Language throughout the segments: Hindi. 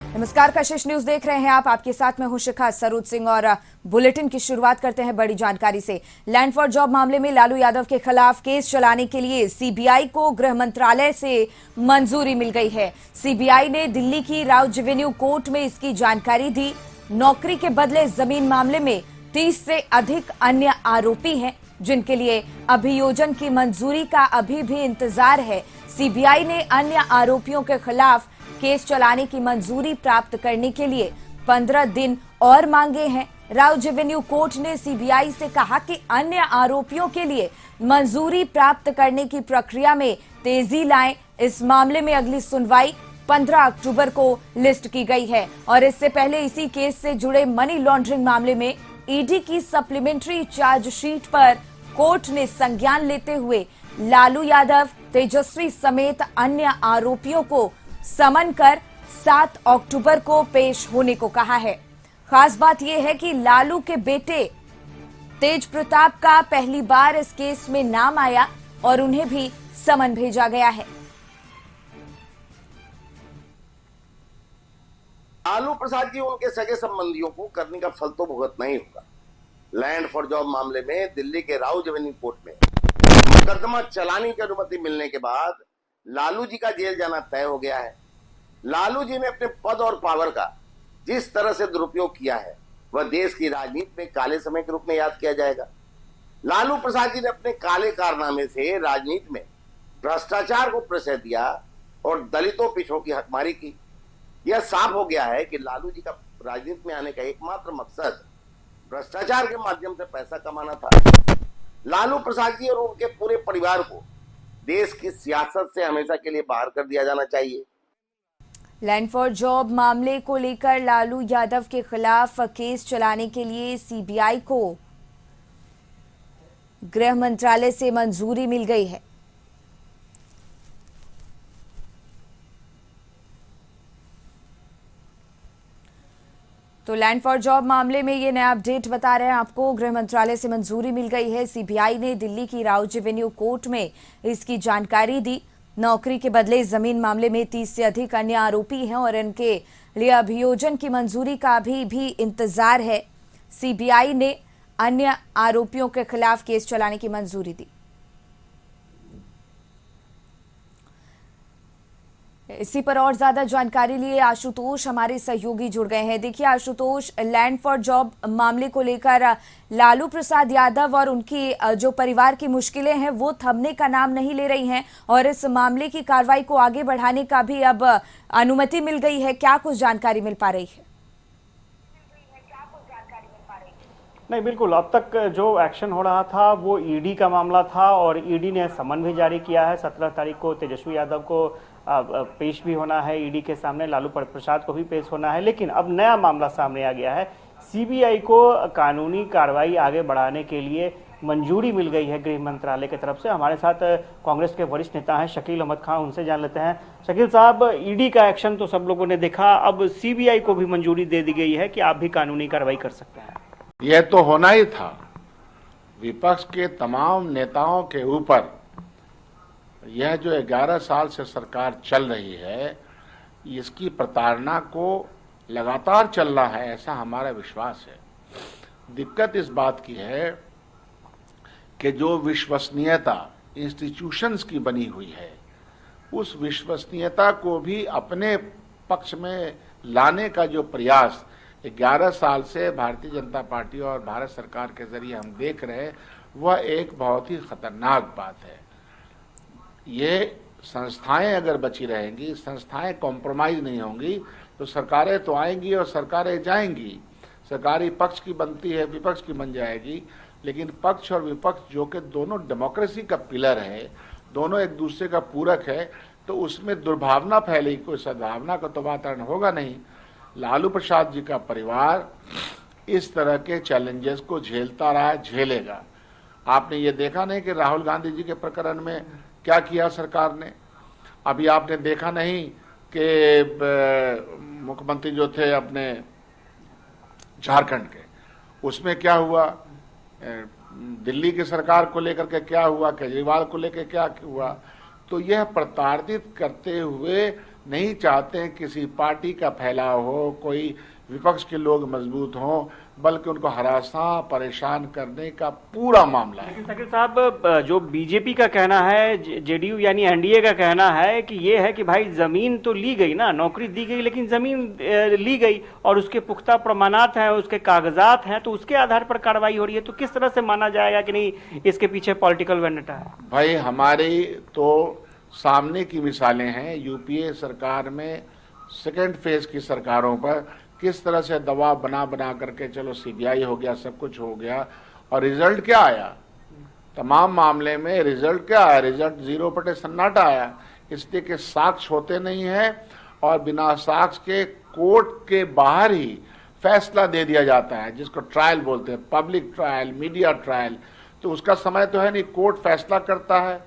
नमस्कार, कशिश न्यूज देख रहे हैं आप। आपके साथ में हूं शिखा सरूद सिंह और बुलेटिन की शुरुआत करते हैं बड़ी जानकारी से। लैंड फॉर जॉब मामले में लालू यादव के खिलाफ केस चलाने के लिए सीबीआई को गृह मंत्रालय से मंजूरी मिल गई है। सीबीआई ने दिल्ली की राव रेवेन्यू कोर्ट में इसकी जानकारी दी। नौकरी के बदले जमीन मामले में 30 से अधिक अन्य आरोपी हैं, जिनके लिए अभियोजन की मंजूरी का अभी भी इंतजार है। सीबीआई ने अन्य आरोपियों के खिलाफ केस चलाने की मंजूरी प्राप्त करने के लिए 15 दिन और मांगे हैं। राव रेवेन्यू कोर्ट ने सीबीआई से कहा कि अन्य आरोपियों के लिए मंजूरी प्राप्त करने की प्रक्रिया में तेजी लाएं। इस मामले में अगली सुनवाई 15 अक्टूबर को लिस्ट की गई है और इससे पहले इसी केस से जुड़े मनी लॉन्ड्रिंग मामले में ईडी की सप्लीमेंट्री चार्जशीट पर कोर्ट ने संज्ञान लेते हुए लालू यादव, तेजस्वी समेत अन्य आरोपियों को समन कर 7 अक्टूबर को पेश होने को कहा है। खास बात यह है कि लालू के बेटे तेज प्रताप का पहली बार इस केस में नाम आया और उन्हें भी समन भेजा गया है। लालू प्रसाद जी उनके सगे संबंधियों को करने का फल तो भुगतना ही होगा। लैंड फॉर जॉब मामले में दिल्ली के राव रेवेन्यू कोर्ट में मुकदमा चलाने की अनुमति मिलने के बाद लालू जी का जेल जाना तय हो गया है। लालू जी ने अपने पद और पावर का जिस तरह से दुरुपयोग किया है वह देश की राजनीति में काले समय के रूप में याद किया जाएगा। लालू प्रसाद जी ने अपने काले कारनामे से राजनीति में भ्रष्टाचार को प्रश्रय दिया और दलितों पिछड़ों की हकमारी की। यह साफ हो गया है कि लालू जी का राजनीति में आने का एकमात्र मकसद भ्रष्टाचार के माध्यम से पैसा कमाना था। लालू प्रसाद जी और उनके पूरे परिवार को देश की सियासत से हमेशा के लिए बाहर कर दिया जाना चाहिए। लैंड फॉर जॉब मामले को लेकर लालू यादव के खिलाफ केस चलाने के लिए सीबीआई को गृह मंत्रालय से मंजूरी मिल गई है। तो लैंड फॉर जॉब मामले में ये नया अपडेट बता रहे हैं आपको। गृह मंत्रालय से मंजूरी मिल गई है। सीबीआई ने दिल्ली की राव रेवेन्यू कोर्ट में इसकी जानकारी दी। नौकरी के बदले जमीन मामले में 30 से अधिक अन्य आरोपी हैं और इनके लिए अभियोजन की मंजूरी का भी इंतजार है। सीबीआई ने अन्य आरोपियों के खिलाफ केस चलाने की मंजूरी दी। इसी पर और ज्यादा जानकारी लिए आशुतोष हमारे सहयोगी जुड़ गए हैं। देखिए आशुतोष, लैंड फॉर जॉब मामले को लेकर लालू प्रसाद यादव और उनकी जो परिवार की मुश्किलें हैं वो थमने का नाम नहीं ले रही हैं और इस मामले की कार्रवाई को आगे बढ़ाने का भी अब अनुमति मिल गई है। क्या कुछ जानकारी मिल पा रही है? नहीं, बिल्कुल। अब तक जो एक्शन हो रहा था वो ईडी का मामला था और ईडी ने समन भी जारी किया है। 17 तारीख को तेजस्वी यादव को पेश भी होना है ईडी के सामने, लालू प्रसाद को भी पेश होना है। लेकिन अब नया मामला सामने आ गया है। सीबीआई को कानूनी कार्रवाई आगे बढ़ाने के लिए मंजूरी मिल गई है गृह मंत्रालय की तरफ से। हमारे साथ कांग्रेस के वरिष्ठ नेता हैं शकील अहमद खान, उनसे जान लेते हैं। शकील साहब, ईडी का एक्शन तो सब लोगों ने देखा, अब सीबीआई को भी मंजूरी दे दी गई है कि आप भी कानूनी कार्रवाई कर सकते हैं। यह तो होना ही था। विपक्ष के तमाम नेताओं के ऊपर यह जो 11 साल से सरकार चल रही है, इसकी प्रताड़ना को लगातार चलना है, ऐसा हमारा विश्वास है। दिक्कत इस बात की है कि जो विश्वसनीयता इंस्टीट्यूशंस की बनी हुई है, उस विश्वसनीयता को भी अपने पक्ष में लाने का जो प्रयास 11 साल से भारतीय जनता पार्टी और भारत सरकार के जरिए हम देख रहे हैं, वह एक बहुत ही खतरनाक बात है। ये संस्थाएं अगर बची रहेंगी, संस्थाएं कॉम्प्रोमाइज नहीं होंगी, तो सरकारें तो आएंगी और सरकारें जाएंगी। सरकारी पक्ष की बनती है, विपक्ष की बन जाएगी। लेकिन पक्ष और विपक्ष जो कि दोनों डेमोक्रेसी का पिलर है, दोनों एक दूसरे का पूरक है, तो उसमें दुर्भावना फैलेगी, कोई सद्भावना का तो वातावरण होगा नहीं। लालू प्रसाद जी का परिवार इस तरह के चैलेंजेस को झेलता रहा, झेलेगा। आपने ये देखा नहीं कि राहुल गांधी जी के प्रकरण में क्या किया सरकार ने? अभी आपने देखा नहीं कि मुख्यमंत्री जो थे अपने झारखंड के, उसमें क्या हुआ? दिल्ली की सरकार को लेकर के क्या हुआ? केजरीवाल को लेकर क्या हुआ? तो यह प्रताड़ित करते हुए नहीं चाहते किसी पार्टी का फैलाव हो, कोई विपक्ष के लोग मजबूत हों, बल्कि उनको हरासा परेशान करने का पूरा मामला है। लेकिन शकील साहब, जो बीजेपी का कहना है, जेडीयू यानी एनडीए का कहना है कि ये है कि भाई जमीन तो ली गई ना, नौकरी दी गई, लेकिन जमीन ली गई और उसके पुख्ता प्रमाणात हैं, उसके कागजात हैं, तो उसके आधार पर कार्रवाई हो रही है। तो किस तरह से माना जाएगा कि नहीं इसके पीछे पॉलिटिकल वेंडेटा है? भाई हमारी तो सामने की मिसालें हैं। यूपीए सरकार में सेकेंड फेज की सरकारों पर किस तरह से दबाव बना बना करके चलो सीबीआई हो गया, सब कुछ हो गया, और रिजल्ट क्या आया? तमाम मामले में रिजल्ट क्या आया? रिजल्ट 0 सन्नाटा आया, इसलिए कि साक्ष्य होते नहीं है और बिना साक्ष्य के कोर्ट के बाहर ही फैसला दे दिया जाता है, जिसको ट्रायल बोलते हैं, पब्लिक ट्रायल, मीडिया ट्रायल। तो उसका समय तो है नहीं, कोर्ट फैसला करता है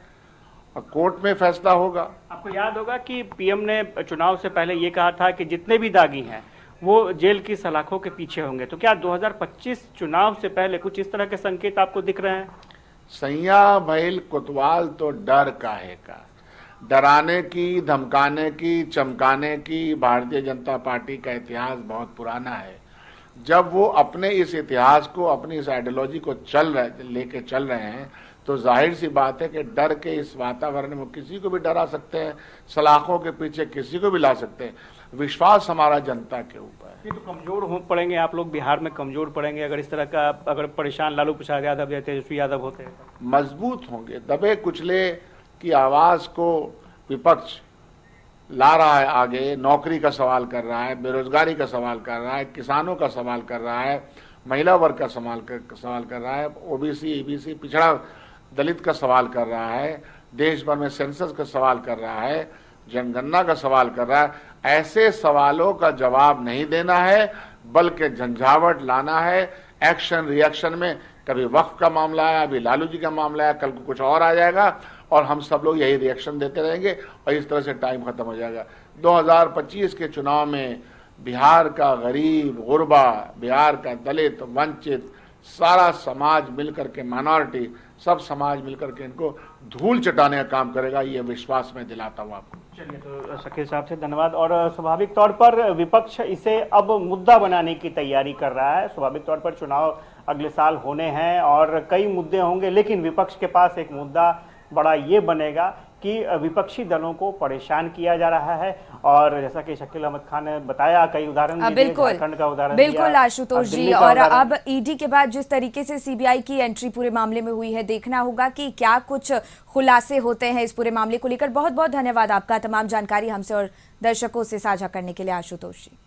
और कोर्ट में फैसला होगा। आपको याद होगा कि पीएम ने चुनाव से पहले ये कहा था कि जितने भी दागी हैं वो जेल की सलाखों के पीछे होंगे। तो क्या 2025 चुनाव से पहले कुछ इस तरह के संकेत आपको दिख रहे हैं? सैया भैल कोतवाल तो डर काहे का? डराने की, धमकाने की, चमकाने की भारतीय जनता पार्टी का इतिहास बहुत पुराना है। जब वो अपने इस इतिहास को, अपनी इस आइडियोलॉजी को लेके चल रहे हैं, तो जाहिर सी बात है कि डर के इस वातावरण में किसी को भी डरा सकते हैं, सलाखों के पीछे किसी को भी ला सकते हैं। विश्वास हमारा जनता के ऊपर है। ये तो कमजोर हो पड़ेंगे आप लोग, बिहार में कमजोर पड़ेंगे अगर इस तरह का, अगर परेशान लालू प्रसाद यादव या तेजस्वी यादव होते हैं। मजबूत होंगे। दबे कुचले की आवाज को विपक्ष ला रहा है आगे, नौकरी का सवाल कर रहा है, बेरोजगारी का सवाल कर रहा है, किसानों का सवाल कर रहा है, महिला वर्ग का सवाल कर रहा है, ओबीसी, ईबीसी, पिछड़ा दलित का सवाल कर रहा है, देश भर में सेंसस का सवाल कर रहा है, जनगणना का सवाल कर रहा है। ऐसे सवालों का जवाब नहीं देना है, बल्कि झंझावट लाना है। एक्शन रिएक्शन में कभी वक्फ का मामला आया, अभी लालू जी का मामला आया, कल को कुछ और आ जाएगा और हम सब लोग यही रिएक्शन देते रहेंगे और इस तरह से टाइम खत्म हो जाएगा। 2025 के चुनाव में बिहार का गरीब, गुरबा, बिहार का दलित, वंचित, सारा समाज मिलकर के, माइनॉरिटी, सब समाज मिलकर के इनको धूल चटाने का काम करेगा, ये विश्वास मैं दिलाता हूँ आपको। चलिए, तो शकील साहब से धन्यवाद। और स्वाभाविक तौर पर विपक्ष इसे अब मुद्दा बनाने की तैयारी कर रहा है। स्वाभाविक तौर पर चुनाव अगले साल होने हैं और कई मुद्दे होंगे, लेकिन विपक्ष के पास एक मुद्दा बड़ा ये बनेगा कि विपक्षी दलों को परेशान किया जा रहा है। और जैसा कि शकील अहमद खान ने बताया, कई उदाहरण झारखंड का उदाहरण बिल्कुल आशुतोष जी। और अब ईडी के बाद जिस तरीके से सीबीआई की एंट्री पूरे मामले में हुई है, देखना होगा कि क्या कुछ खुलासे होते हैं इस पूरे मामले को लेकर। बहुत बहुत धन्यवाद आपका तमाम जानकारी हमसे और दर्शकों से साझा करने के लिए आशुतोष जी।